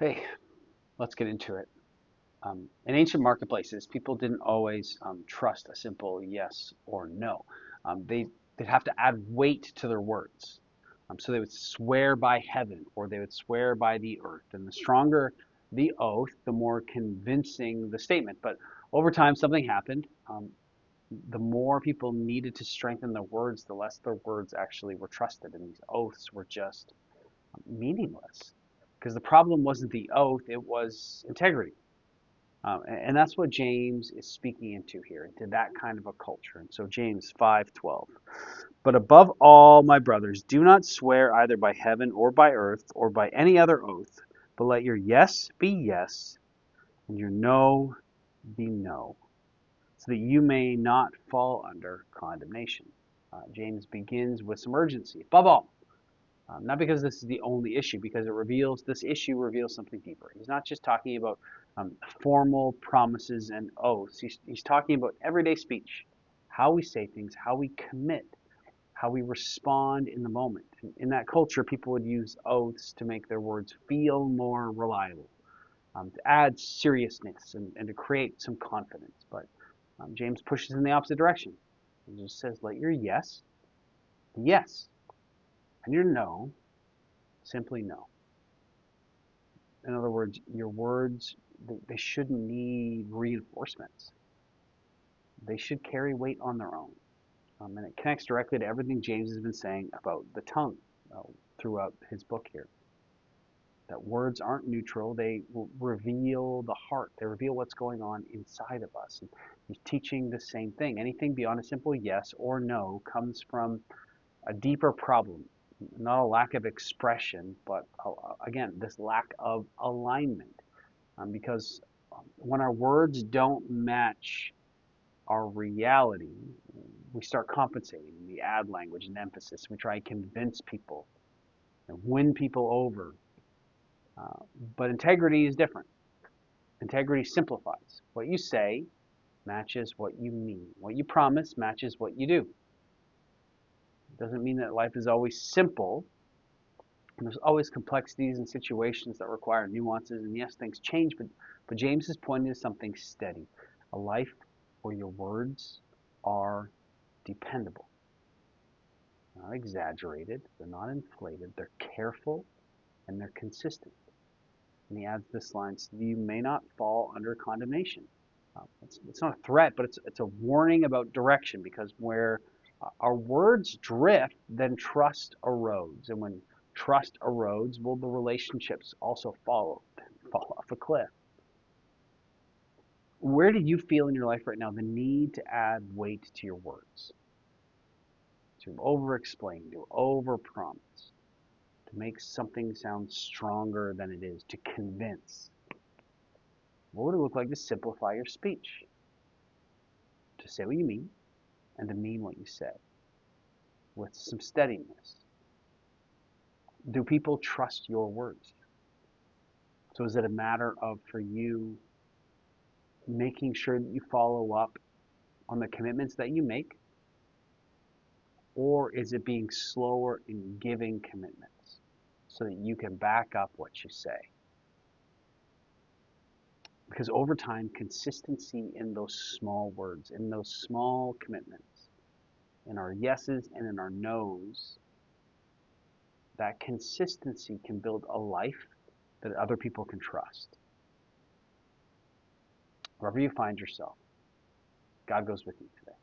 Hey, let's get into it. In ancient marketplaces, people didn't always trust a simple yes or no. They'd have to add weight to their words. So they would swear by heaven or they would swear by the earth. And the stronger the oath, the more convincing the statement. But over time, something happened. The more people needed to strengthen their words, the less their words actually were trusted. And these oaths were just meaningless. Because the problem wasn't the oath, it was integrity. And that's what James is speaking into here, into that kind of a culture. And so James 5:12. But above all, my brothers, do not swear either by heaven or by earth or by any other oath, but let your yes be yes and your no be no, so that you may not fall under condemnation. James begins with some urgency. Above all, not because this is the only issue, because this issue reveals something deeper. He's not just talking about formal promises and oaths. He's talking about everyday speech, how we say things, how we commit, how we respond in the moment. In that culture, people would use oaths to make their words feel more reliable, to add seriousness and to create some confidence. But James pushes in the opposite direction. He just says, let your yes be yes, and your no simply no. In other words, your words, they shouldn't need reinforcements. They should carry weight on their own. And it connects directly to everything James has been saying about the tongue throughout his book here. That words aren't neutral, they reveal the heart, they reveal what's going on inside of us. And he's teaching the same thing. Anything beyond a simple yes or no comes from a deeper problem, not a lack of expression, but again, this lack of alignment. Because when our words don't match our reality, we start compensating. We add language and emphasis. We try and convince people and win people over. But integrity is different. Integrity simplifies. What you say matches what you mean. What you promise matches what you do. It doesn't mean that life is always simple. And there's always complexities and situations that require nuances. And yes, things change, but James is pointing to something steady. A life where your words are dependable. They're not exaggerated, they're not inflated, they're careful, and they're consistent. And he adds this line, so that you may not fall under condemnation. It's not a threat, but it's a warning about direction, because where our words drift, then trust erodes. And when trust erodes, well, the relationships also fall off a cliff. Where do you feel in your life right now the need to add weight to your words? To over-explain, to over-promise, to make something sound stronger than it is, to convince? What would it look like to simplify your speech? To say what you mean and to mean what you say with some steadiness. Do people trust your words? So is it a matter of, for you, making sure that you follow up on the commitments that you make? Or is it being slower in giving commitments so that you can back up what you say? Because over time, consistency in those small words, in those small commitments, in our yeses and in our nos, that consistency can build a life that other people can trust. Wherever you find yourself, God goes with you today.